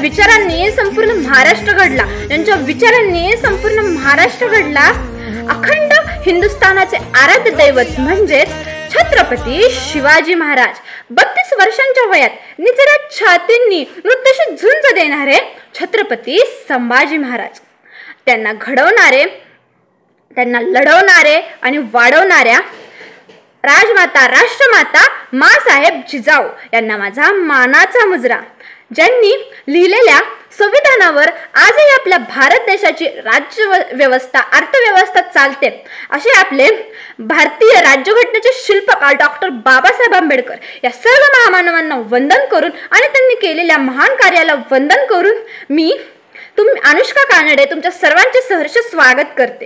विचारांनी संपूर्ण महाराष्ट्र घडला, ज्यांच्या विचारांनी संपूर्ण महाराष्ट्र घडला, अखंड हिंदुस्थानाचे आराध्य दैवत म्हणजेच छत्रपती शिवाजी महाराज, 32 वर्षांच्या वयात निजरा छातींनी मृत्यूशी झुंज देणारे छत्रपती संभाजी महाराज, त्यांना घडवणारे, त्यांना लढवणारे आणि वाढवणाऱ्या राजमाता राष्ट्रमाता माँसाहेब जिजाऊ यांना माझा मानाचा मुजरा, ज्यांनी लिहिलेल्या संविधानावर आजही आपल्या भारत देशाची राज्य व्यवस्था अर्थव्यवस्था चालते असे आपले भारतीय राज्यघटनेचे शिल्पकार डॉक्टर बाबासाहेब आंबेडकर या सर्व महामानवांना वंदन करून आणि त्यांनी केलेल्या महान कार्याला वंदन करून मी अनुष्का कानडे तुमच्या सर्वांचे सहर्ष स्वागत करते।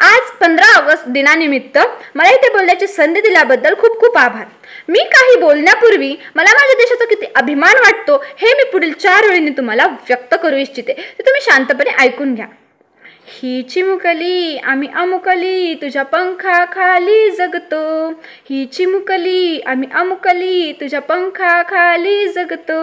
आज 15 ऑगस्ट दिनानिमित्त मला इथे बोलण्याची संधी दिल्याबद्दल खूप खूप आभार। मी काही बोलण्यापूर्वी मला माझ्या देशाचा किती अभिमान वाटतो हे मी पुढील 4 ओळींनी तुम्हाला व्यक्त करू इच्छिते, ते तुम्ही शांतपणे ऐकून घ्या। ही चिमुकली आम्ही अमुकली तुझ्या पंखाखाली जगतो, ही चिमुकली आम्ही अमुकली तुझ्या पंखाखाली जगतो,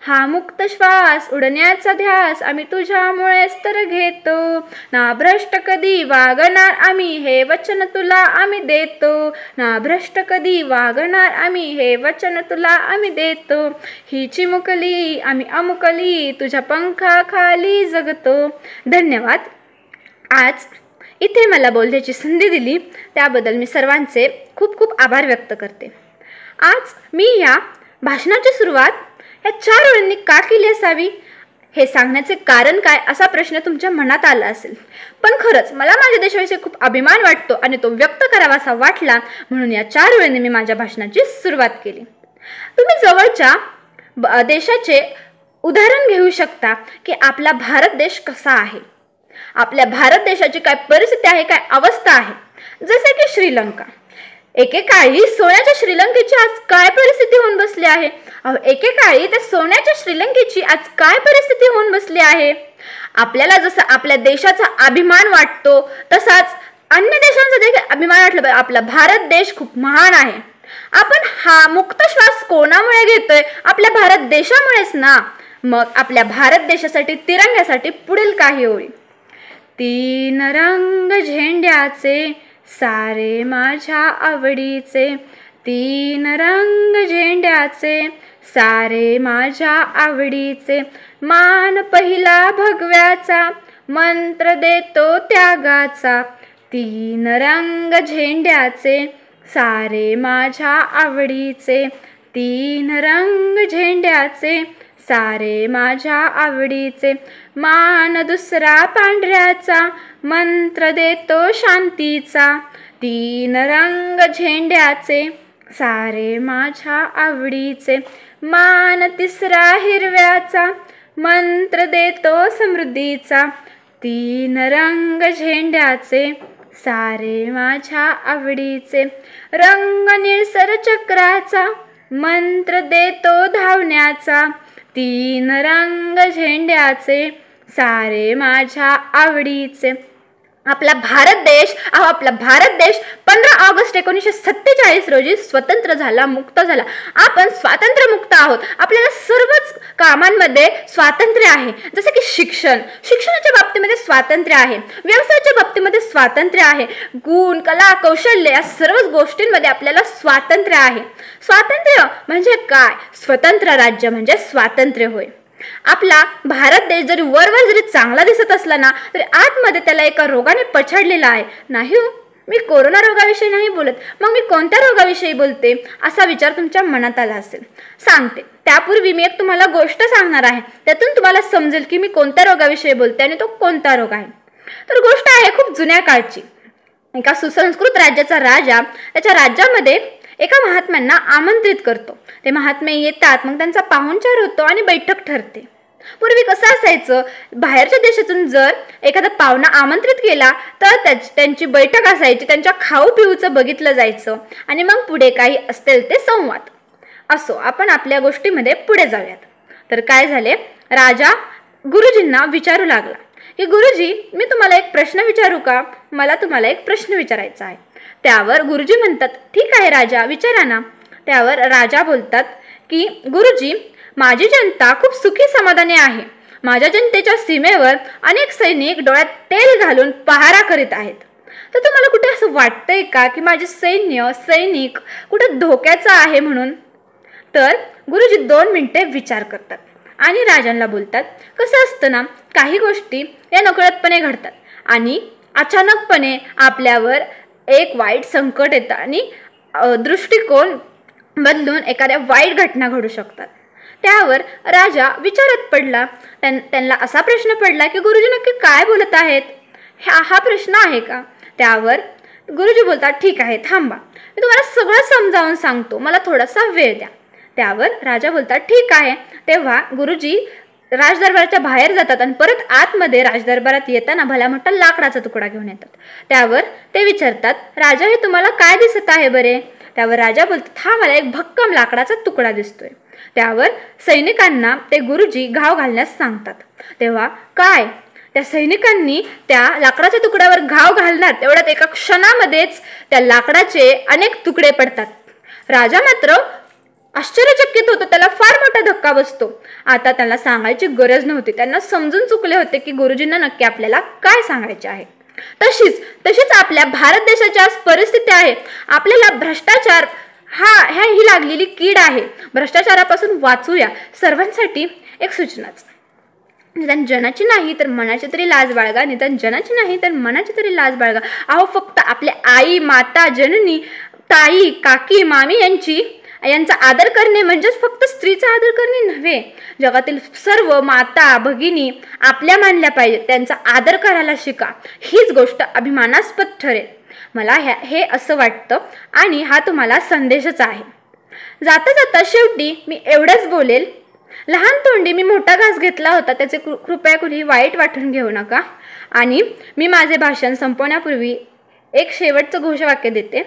हा मुक्त श्वास उडण्याचा ध्यास आम्ही तुझ्यामुळेच तर घेतो, ना भ्रष्ट कधी वागणार आम्ही हे वचन तुला आम्ही देतो, ना भ्रष्ट कधी वागणार आम्ही हे वचन तुला आम्ही देतो, ही चिमुकली आम्ही अमुकली तुझ्या पंखाखाली जगतो। धन्यवाद। आज इथे मला बोलण्याची संधी दिली त्याबद्दल मी सर्वांचे खूप खूप आभार व्यक्त करते। आज मी या भाषणाची सुरुवात या 4 ओळींनी का केली असावी हे सांगण्याचे कारण काय असा प्रश्न तुमच्या मनात आला असेल, पण खरंच मला माझ्या देशाविषयी खूप अभिमान वाटतो आणि तो व्यक्त करावासा वाटला म्हणून या 4 ओळींनी मी माझ्या भाषणाची सुरुवात केली। तुम्ही जवळच्या देशाचे उदाहरण घेऊ शकता की आपला भारत देश कसा आहे, आपल्या भारत देशाची काय परिस्थिती आहे, काय अवस्था आहे। जसे की श्रीलंका, एकेकाळी सोन्याच्या श्रीलंकेची आज काय परिस्थिती होऊन बसली आहे, एकेकाळी त्या सोन्याच्या श्रीलंकेची आज काय परिस्थिती होऊन बसली आहे। आपल्याला जसं आपल्या देशाचा अभिमान वाटतो तसाच अन्य देशांचा देखील अभिमान वाटला, आपला भारत देश खूप महान आहे। आपण हा मुक्त श्वास कोणामुळे घेतोय, आपल्या भारत देशामुळेच ना। मग आपल्या भारत देशासाठी तिरंग्यासाठी पुढील काही ओळी। 3 रंग झेंड्याचे सारे माझ्या आवडीचे, 3 रंग झेंड्याचे सारे माझ्या आवडीचे, मान पहिला भगव्याचा मंत्र देतो त्यागाचा, 3 रंग झेंड्याचे सारे माझ्या आवडीचे, 3 रंग झेंड्याचे सारे माझ्या आवडीचे, मान दुसरा पांढऱ्याचा मंत्र देतो शांतीचा, 3 रंग झेंड्याचे सारे माझ्या आवडीचे, मान तिसरा हिरव्याचा मंत्र देतो समृद्धीचा, 3 रंग झेंड्याचे सारे माझ्या आवडीचे, रंग निळसर चक्राचा मंत्र देतो धावण्याचा, 3 रंग झेंड्याचे सारे माझ्या आवडीचे। आपला भारत देश 15 ऑगस्ट 1947 रोजी स्वतंत्र झाला, मुक्त झाला। आपण स्वातंत्र्य मुक्त आहोत। आपल्याला सर्वच कामांमध्ये स्वातंत्र्य आहे, जसे की शिक्षणाच्या बाबतीमध्ये स्वातंत्र्य आहे, व्यवसायाच्या बाबतीमध्ये स्वातंत्र्य आहे, गुण कला कौशल्य या सर्वच गोष्टींमध्ये आपल्याला स्वातंत्र्य आहे। स्वातंत्र्य म्हणजे काय? स्वतंत्र राज्य म्हणजे स्वातंत्र्य होय। आपला भारत देश जरी वरवर जरी चांगला दिसत असला ना तरी आतमध्ये त्याला एका रोगाने पछाडलेला आहे। नाही हो, मी कोरोना रोगाविषयी नाही बोलत, मग मी कोणत्या रोगाविषयी बोलते असा विचार तुमच्या मनात आला असेल। सांगते त्यापूर्वी मी एक तुम्हाला गोष्ट सांगणार आहे, त्यातून तुम्हाला समजेल की मी कोणत्या रोगाविषयी बोलते आणि तो कोणता रोग आहे। तर गोष्ट आहे खूप जुन्या काळची। एका सुसंस्कृत राज्याचा राजा त्याच्या राज्यामध्ये एका महात्म्यांना आमंत्रित करतो। ते महात्मे येतात, मग त्यांचा पाहुणचार होतो आणि बैठक ठरते। पूर्वी कसं असायचं, बाहेरच्या देशातून जर एखादा पाहुणा आमंत्रित केला तर त्यांची बैठक असायची, त्यांच्या खाऊ पिऊचं बघितलं जायचं आणि मग पुढे काही असतील ते संवाद। असो, आपण आपल्या गोष्टीमध्ये पुढे जाऊयात। तर काय झाले, राजा गुरुजींना विचारू लागला की गुरुजी, मी तुम्हाला एक प्रश्न विचारू का? मला तुम्हाला एक प्रश्न विचारायचा आहे। त्यावर गुरुजी म्हणतात, ठीक आहे राजा, विचारा ना। त्यावर राजा बोलतात की गुरुजी, माझी जनता खूप सुखी समाधानी आहे, माझ्या जनतेच्या सीमेवर अनेक सैनिक डोळ्यात तेल घालून पहारा करीत आहेत. तर तुम्हाला कुठे असं वाटतंय का की माझे सैनिक कुठे धोक्याचा आहे म्हणून? तर गुरुजी 2 मिनिटे विचार करतात आणि राजांना बोलतात, कसं असतं ना, काही गोष्टी या नकळतपणे घडतात आणि अचानकपणे आपल्यावर एक वाईट संकट येतं आणि दृष्टिकोन बदलून एखाद्या वाईट घटना घडू शकतात. त्यावर राजा विचारात पडला. त्यांना असा प्रश्न पडला की गुरुजी नक्की काय बोलत आहेत, हा प्रश्न आहे का? त्यावर गुरुजी बोलतात, ठीक आहे, थांबा, मी तुम्हाला सगळं समजावून सांगतो, मला थोडासा वेळ द्या. त्यावर राजा बोलतात, ठीक आहे. तेव्हा गुरुजी राजदरबाराच्या बाहेर जातात आणि परत आतमध्ये राजदरबारात येताना भला मोठा लाकडाचा तुकडा घेऊन येतात. त्यावर ते विचारतात, राजा हे तुम्हाला काय दिसत आहे बरे? त्यावर राजा बोलतात, हा मला एक भक्कम लाकडाचा तुकडा दिसतोय. त्यावर सैनिकांना ते गुरुजी घाव घालण्यास सांगतात. तेव्हा काय, त्या सैनिकांनी त्या लाकडाच्या तुकड्यावर घाव घालणार तेवढ्यात एका क्षणामध्येच त्या लाकडाचे अनेक तुकडे पडतात. राजा मात्र आश्चर्यचकित होतो, त्याला फार मोठा धक्का बसतो. आता त्याला सांगायची गरज नव्हती, त्यांना समजून चुकले होते की गुरुजींना नक्की आपल्याला काय सांगायचे आहे. तशीच आपल्या भारत देशाची आज परिस्थिती आहे. आपल्याला भ्रष्टाचार ही लागलेली कीड आहे. भ्रष्टाचारापासून वाचूया. सर्वांसाठी एक सूचनाच, निदान जनाची नाही तर मनाची तरी लाज बाळगा. निदान जनाची नाही तर मनाची तरी लाज बाळगा. अहो, फक्त आपल्या आई, माता, जननी, ताई, काकी, मामी यांचा आदर करणे म्हणजेच फक्त स्त्रीचा आदर करणे नव्हे. जगातील सर्व माता भगिनी आपल्या मानल्या पाहिजेत. त्यांचा आदर करायला शिका. हीच गोष्ट अभिमानास्पद ठरेल. मला हे असं वाटतं आणि हा तुम्हाला संदेशच आहे. जाता जाता शेवटी मी एवढंच बोलेल, लहान तोंडी मी मोठा घास घेतला होता, त्याचे कृपया कुणी वाईट वाटून घेऊ नका. आणि मी माझे भाषण संपवण्यापूर्वी एक शेवटचं घोषवाक्य देते.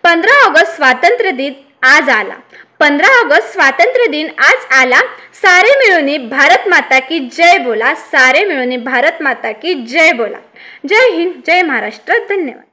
15 ऑगस्ट स्वातंत्र्य दिन आज आला. 15 ऑगस्ट स्वातंत्र्य दिन आज आला. सारे मिळून भारत माता की जय बोला. सारे मिळून भारत माता की जय बोला. जय हिंद, जय महाराष्ट्र. धन्यवाद.